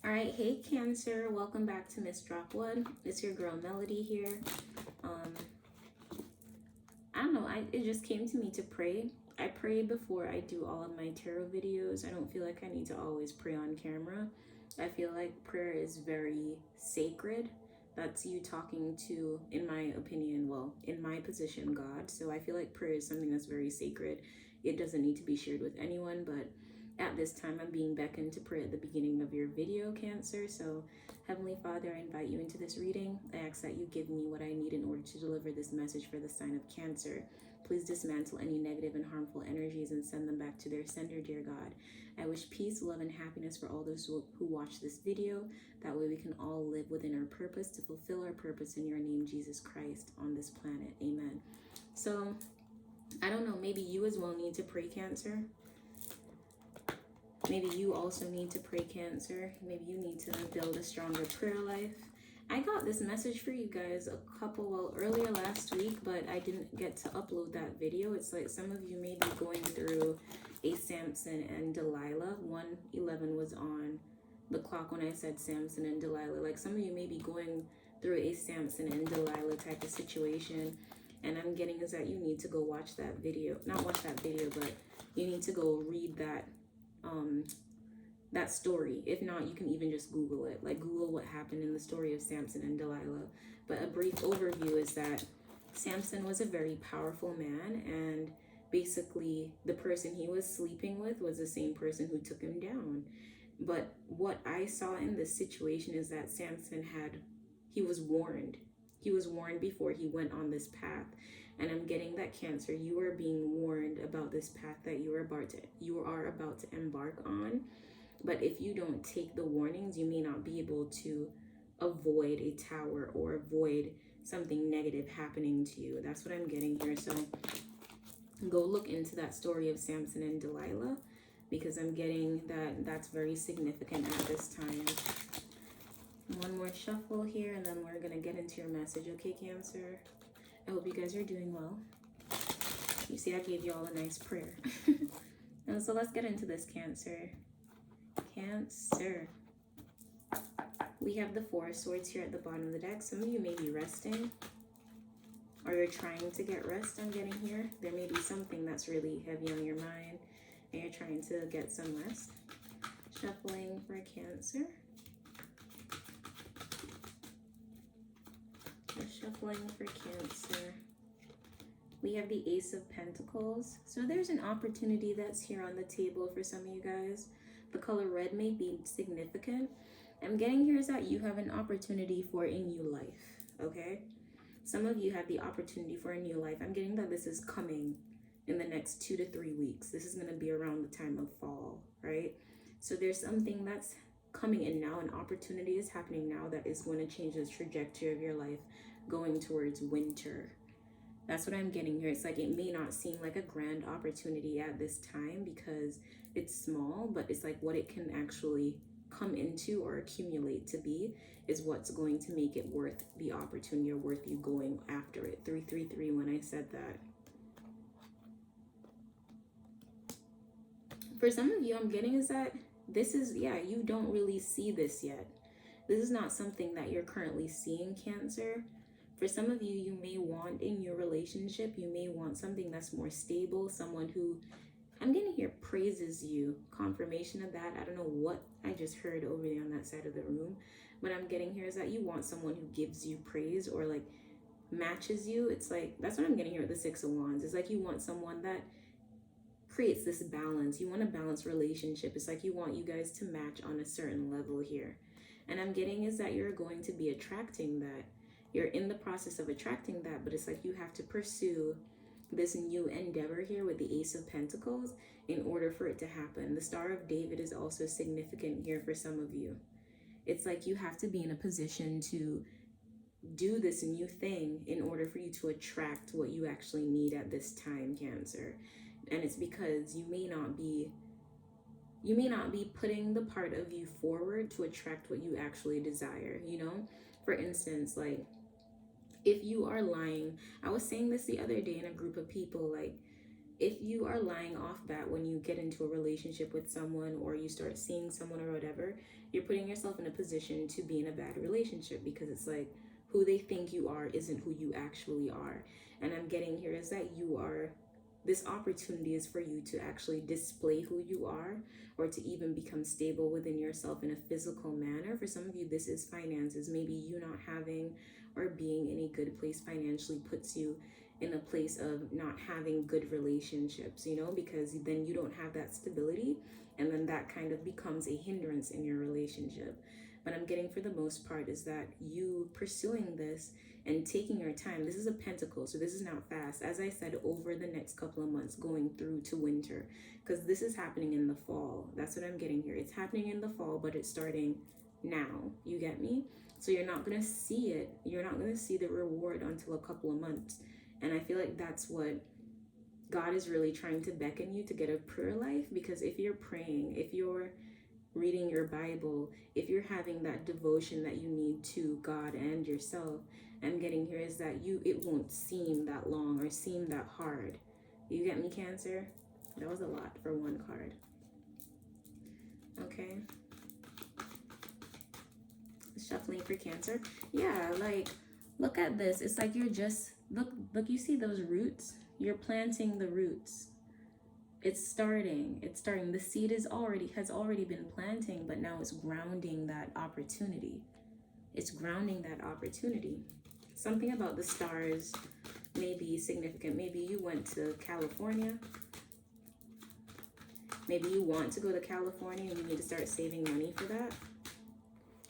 All right, hey Cancer, welcome back to Miss Drop One. It's your girl Melody here. Um, I don't know, it just came to me to pray. I pray before I do all of my tarot videos. I don't feel like I need to always pray on camera. I feel like prayer is very sacred. That's you talking to, in my opinion, well, in my position, God. So I feel like prayer is something that's very sacred. It doesn't need to be shared with anyone, but at this time, I'm being beckoned to pray at the beginning of your video, Cancer. So, Heavenly Father, I invite you into this reading. I ask that you give me what I need in order to deliver this message for the sign of Cancer. Please dismantle any negative and harmful energies and send them back to their sender, dear God. I wish peace, love, and happiness for all those who watch this video. That way we can all live within our purpose to fulfill our purpose in your name, Jesus Christ, on this planet. Amen. So, I don't know, maybe you as well need to pray, Cancer. Maybe you also need to pray, Cancer. Maybe you need to build a stronger prayer life. I got this message for you guys earlier last week, but I didn't get to upload that video. It's like some of you may be going through a Samson and Delilah. 1:11 was on the clock when I said Samson and Delilah. Like some of you may be going through a Samson and Delilah type of situation. And I'm getting is that you need to go watch that video. Not watch that video, but you need to go read that story. If not, you can even just Google it. Like Google what happened in the story of Samson and Delilah. But a brief overview is that Samson was a very powerful man, and basically the person he was sleeping with was the same person who took him down. But what I saw in this situation is that he was warned. He was warned before he went on this path. And I'm getting that, Cancer, you are being warned about this path that you are about to embark on. But if you don't take the warnings, you may not be able to avoid a tower or avoid something negative happening to you. That's what I'm getting here. So go look into that story of Samson and Delilah, because I'm getting that that's very significant at this time. One more shuffle here, and then we're going to get into your message, okay, Cancer? I hope you guys are doing well. You see, I gave you all a nice prayer. And so let's get into this, Cancer. Cancer. We have the Four of Swords here at the bottom of the deck. Some of you may be resting, or you're trying to get rest. I'm getting here. There may be something that's really heavy on your mind, and you're trying to get some rest. Shuffling for Cancer. Shuffling for Cancer. We have the Ace of Pentacles. So there's an opportunity that's here on the table for some of you guys. The color red may be significant. I'm getting here is that you have an opportunity for a new life, okay? Some of you have the opportunity for a new life. I'm getting that this is coming in the next 2 to 3 weeks. This is going to be around the time of fall, right? So there's something that's coming in now. An opportunity is happening now that is going to change the trajectory of your life going towards winter. That's what I'm getting here. It's like it may not seem like a grand opportunity at this time because it's small, but it's like what it can actually come into or accumulate to be is what's going to make it worth the opportunity or worth you going after it. 333 when I said that. For some of you, I'm getting is that this is, you don't really see this yet. This is not something that you're currently seeing, Cancer. For some of you, you may want in your relationship, you may want something that's more stable, someone who, I'm getting here, praises you. Confirmation of that. I don't know what I just heard over there on that side of the room, but I'm getting here is that you want someone who gives you praise or like matches you. It's like, that's what I'm getting here with the Six of Wands. It's like you want someone that creates this balance. You want a balanced relationship. It's like you want you guys to match on a certain level here. And I'm getting is that you're going to be attracting that. You're in the process of attracting that, but it's like you have to pursue this new endeavor here with the Ace of Pentacles in order for it to happen. The Star of David is also significant here for some of you. It's like you have to be in a position to do this new thing in order for you to attract what you actually need at this time, Cancer. And it's because you may not be putting the part of you forward to attract what you actually desire, you know? For instance, like if you are lying, I was saying this the other day in a group of people, like if you are lying off bat when you get into a relationship with someone or you start seeing someone or whatever, you're putting yourself in a position to be in a bad relationship, because it's like who they think you are isn't who you actually are. And I'm getting here is that this opportunity is for you to actually display who you are, or to even become stable within yourself in a physical manner. For some of you, this is finances. Maybe you not having or being in a good place financially puts you in a place of not having good relationships, because then you don't have that stability, and then that kind of becomes a hindrance in your relationship. But I'm getting, for the most part, is that you pursuing this and taking your time. This is a pentacle, so this is not fast. As I said, over the next couple of months going through to winter, because this is happening in the fall. That's what I'm getting here. It's happening in the fall, but it's starting now. You get me? So you're not going to see it. You're not going to see the reward until a couple of months. And I feel like that's what God is really trying to beckon you to get a prayer life, because if you're praying, if you're reading your Bible, if you're having that devotion that you need to God and yourself, I'm getting here is that it won't seem that long or seem that hard. You get me, Cancer? That was a lot for one card. Okay. Shuffling for Cancer. Yeah, like, look at this. It's like you're just, look, you see those roots? You're planting the roots. It's starting. The seed has already been planting, but now it's grounding that opportunity. Something about the stars may be significant. Maybe you went to California. Maybe you want to go to California and you need to start saving money for that.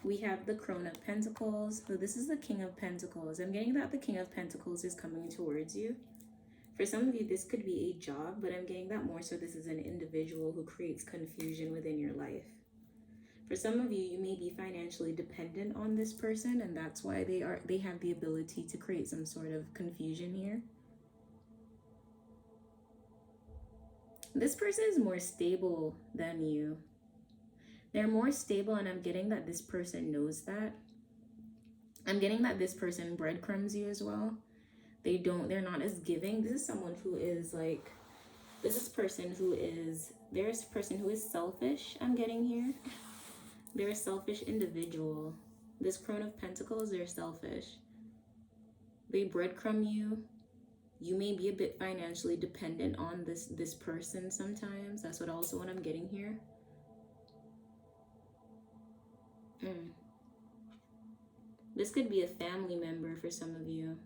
We have the Crone of Pentacles. So this is the King of Pentacles. I'm getting that the King of Pentacles is coming towards you. For some of you, this could be a job, but I'm getting that more so this is an individual who creates confusion within your life. For some of you, you may be financially dependent on this person, and that's why they have the ability to create some sort of confusion here. This person is more stable than you. They're more stable, and I'm getting that this person knows that. I'm getting that this person breadcrumbs you as well. They're not as giving. This is someone who is like, there's a person who is selfish, I'm getting here. They're a selfish individual. This Crone of Pentacles, they're selfish. They breadcrumb you. You may be a bit financially dependent on this person sometimes. That's what I'm getting here. This could be a family member for some of you.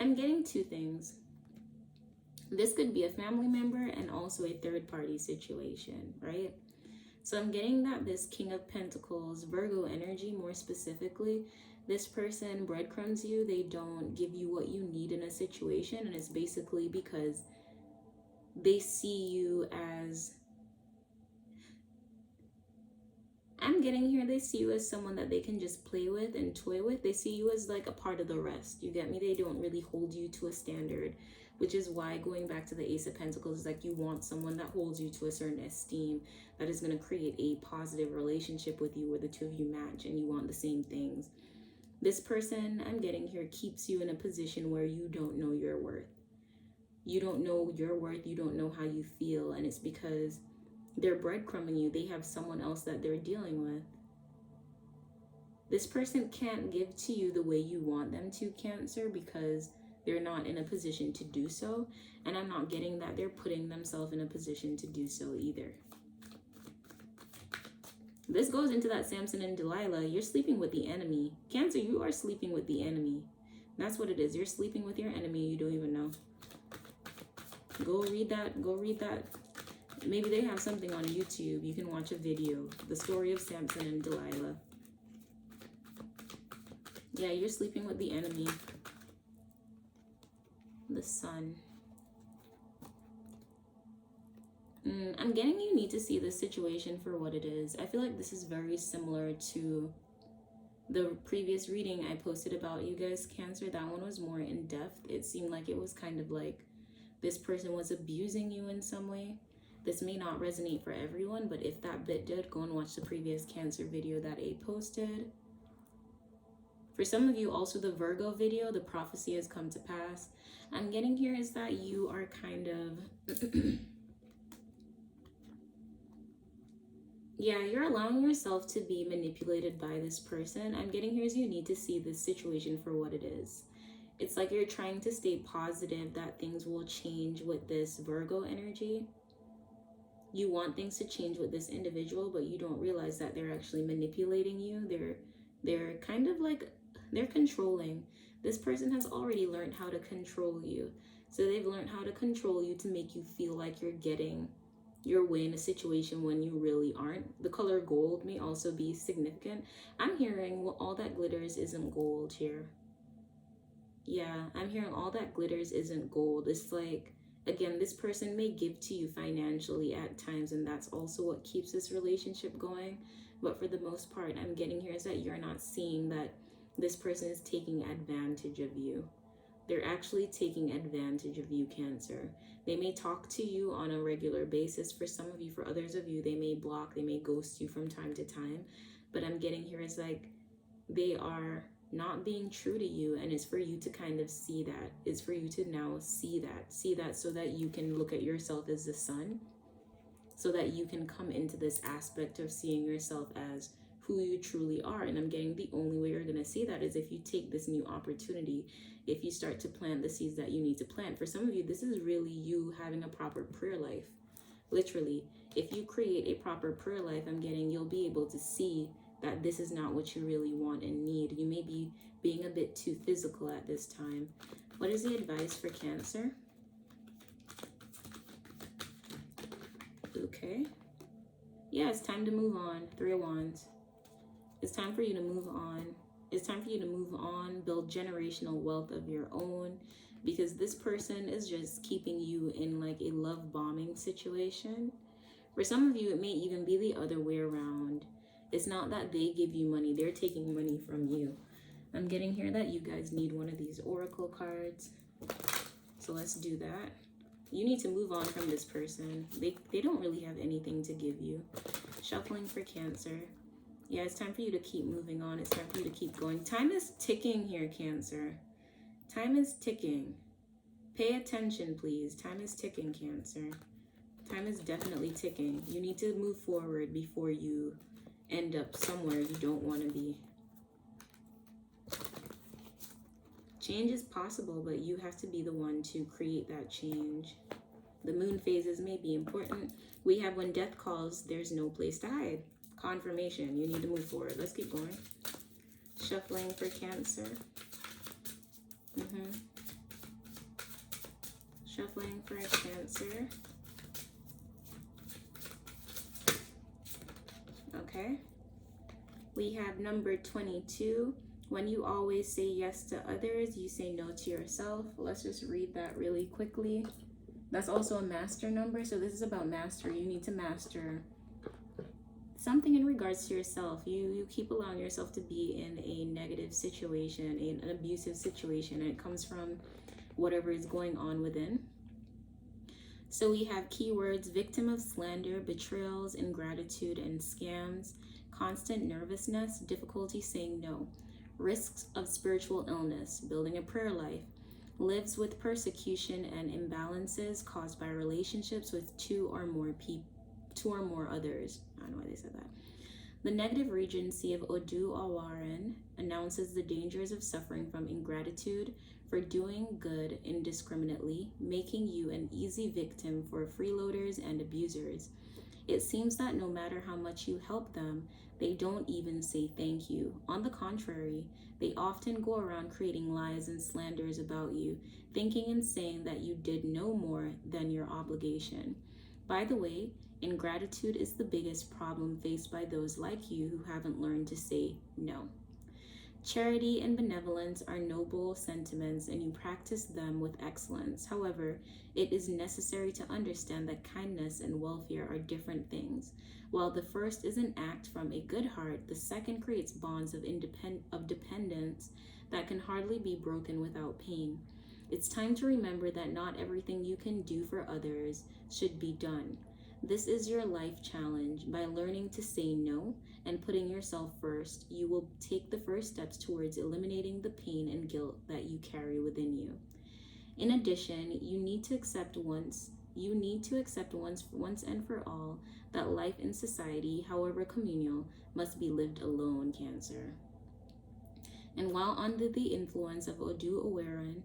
I'm getting two things. This could be a family member and also a third-party situation, right? So I'm getting that this King of Pentacles, Virgo energy more specifically, this person breadcrumbs you. They don't give you what you need in a situation, and it's basically because they see you as, I'm getting here, they see you as someone that they can just play with and toy with. They see you as like a part of the rest. You get me? They don't really hold you to a standard, which is why, going back to the Ace of Pentacles, is like you want someone that holds you to a certain esteem, that is going to create a positive relationship with you where the two of you match and you want the same things. This person, I'm getting here, keeps you in a position where you don't know your worth. You don't know your worth. You don't know how you feel. And it's because they're breadcrumbing you. They have someone else that they're dealing with. This person can't give to you the way you want them to, Cancer, because they're not in a position to do so. And I'm not getting that they're putting themselves in a position to do so either. This goes into that Samson and Delilah. You're sleeping with the enemy. Cancer, you are sleeping with the enemy. That's what it is. You're sleeping with your enemy. You don't even know. Go read that. Go read that. Maybe they have something on YouTube. You can watch a video. The story of Samson and Delilah. Yeah, you're sleeping with the enemy. The Sun. I'm getting you need to see this situation for what it is. I feel like this is very similar to the previous reading I posted about you guys, Cancer. That one was more in depth. It seemed like it was kind of like this person was abusing you in some way. This may not resonate for everyone, but if that bit did, go and watch the previous Cancer video that I posted. For some of you, also the Virgo video, the prophecy has come to pass. I'm getting here is that you are kind of, yeah, you're allowing yourself to be manipulated by this person. I'm getting here is you need to see this situation for what it is. It's like you're trying to stay positive that things will change with this Virgo energy. You want things to change with this individual, but you don't realize that they're actually manipulating you. They're kind of like, they're controlling. This person has already learned how to control you. So they've learned how to control you to make you feel like you're getting your way in a situation when you really aren't. The color gold may also be significant. I'm hearing, well, all that glitters isn't gold here. Yeah, I'm hearing all that glitters isn't gold. It's like, again, this person may give to you financially at times, and that's also what keeps this relationship going. But for the most part, I'm getting here is that you're not seeing that this person is taking advantage of you. They're actually taking advantage of you, Cancer. They may talk to you on a regular basis. For some of you, for others of you, they may block, they may ghost you from time to time. But I'm getting here is like they are not being true to you, and it's for you to kind of see that. It's for you to now see that so that you can look at yourself as the sun, so that you can come into this aspect of seeing yourself as who you truly are. And I'm getting the only way you're going to see that is if you take this new opportunity, if you start to plant the seeds that you need to plant. For some of you, this is really you having a proper prayer life. Literally, if you create a proper prayer life, I'm getting you'll be able to see that this is not what you really want and need. You may be being a bit too physical at this time. What is the advice for Cancer? Okay. Yeah, it's time to move on. 3 of Wands. It's time for you to move on. It's time for you to move on, build generational wealth of your own, because this person is just keeping you in like a love bombing situation. For some of you, it may even be the other way around. It's not that they give you money, they're taking money from you. I'm getting here that you guys need one of these oracle cards. So let's do that. You need to move on from this person. They don't really have anything to give you. Shuffling for Cancer. Yeah, it's time for you to keep moving on. It's time for you to keep going. Time is ticking here, Cancer. Time is ticking. Pay attention, please. Time is ticking, Cancer. Time is definitely ticking. You need to move forward before you end up somewhere you don't want to be. Change is possible, but you have to be the one to create that change. The moon phases may be important. We have when death calls, there's no place to hide. Confirmation, you need to move forward. Let's keep going. Shuffling for Cancer. Shuffling for Cancer. Okay. We have number 22. When you always say yes to others, you say no to yourself. Let's just read that really quickly. That's also a master number. So this is about mastery. You need to master something in regards to yourself. You keep allowing yourself to be in a negative situation, an abusive situation, and it comes from whatever is going on within. So we have keywords: victim of slander, betrayals, ingratitude, and scams, constant nervousness, difficulty saying no, risks of spiritual illness, building a prayer life, lives with persecution and imbalances caused by relationships with two or more others. I don't know why they said that. The negative regency of Odu Awarin announces the dangers of suffering from ingratitude for doing good indiscriminately, making you an easy victim for freeloaders and abusers. It seems that no matter how much you help them, they don't even say thank you. On the contrary, they often go around creating lies and slanders about you, thinking and saying that you did no more than your obligation. By the way, ingratitude is the biggest problem faced by those like you who haven't learned to say no. Charity and benevolence are noble sentiments, and you practice them with excellence. However, it is necessary to understand that kindness and welfare are different things. While the first is an act from a good heart, the second creates bonds of dependence that can hardly be broken without pain. It's time to remember that not everything you can do for others should be done. This is your life challenge. By learning to say no and putting yourself first, you will take the first steps towards eliminating the pain and guilt that you carry within you. In addition, you need to accept once and for all that life in society, however communal, must be lived alone, Cancer. And while under the influence of Odu Awaran,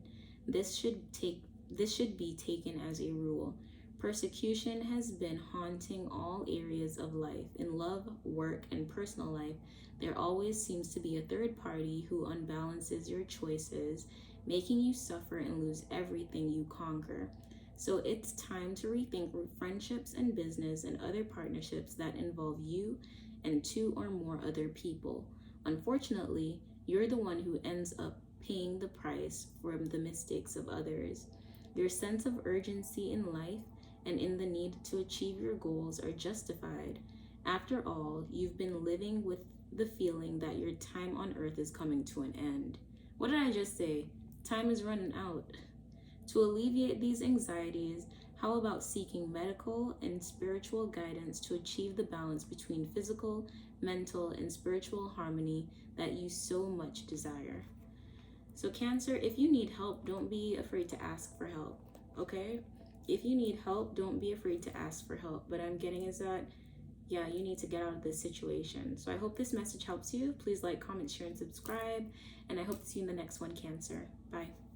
this should be taken as a rule. Persecution has been haunting all areas of life. In love, work, and personal life, there always seems to be a third party who unbalances your choices, making you suffer and lose everything you conquer. So it's time to rethink friendships and business and other partnerships that involve you and two or more other people. Unfortunately, you're the one who ends up paying the price for the mistakes of others. Your sense of urgency in life and in the need to achieve your goals are justified. After all, you've been living with the feeling that your time on earth is coming to an end. What did I just say? Time is running out. To alleviate these anxieties, how about seeking medical and spiritual guidance to achieve the balance between physical, mental, and spiritual harmony that you so much desire? So Cancer, if you need help, don't be afraid to ask for help, okay? If you need help, don't be afraid to ask for help. But I'm getting is that, yeah, you need to get out of this situation. So I hope this message helps you. Please like, comment, share, and subscribe. And I hope to see you in the next one, Cancer. Bye.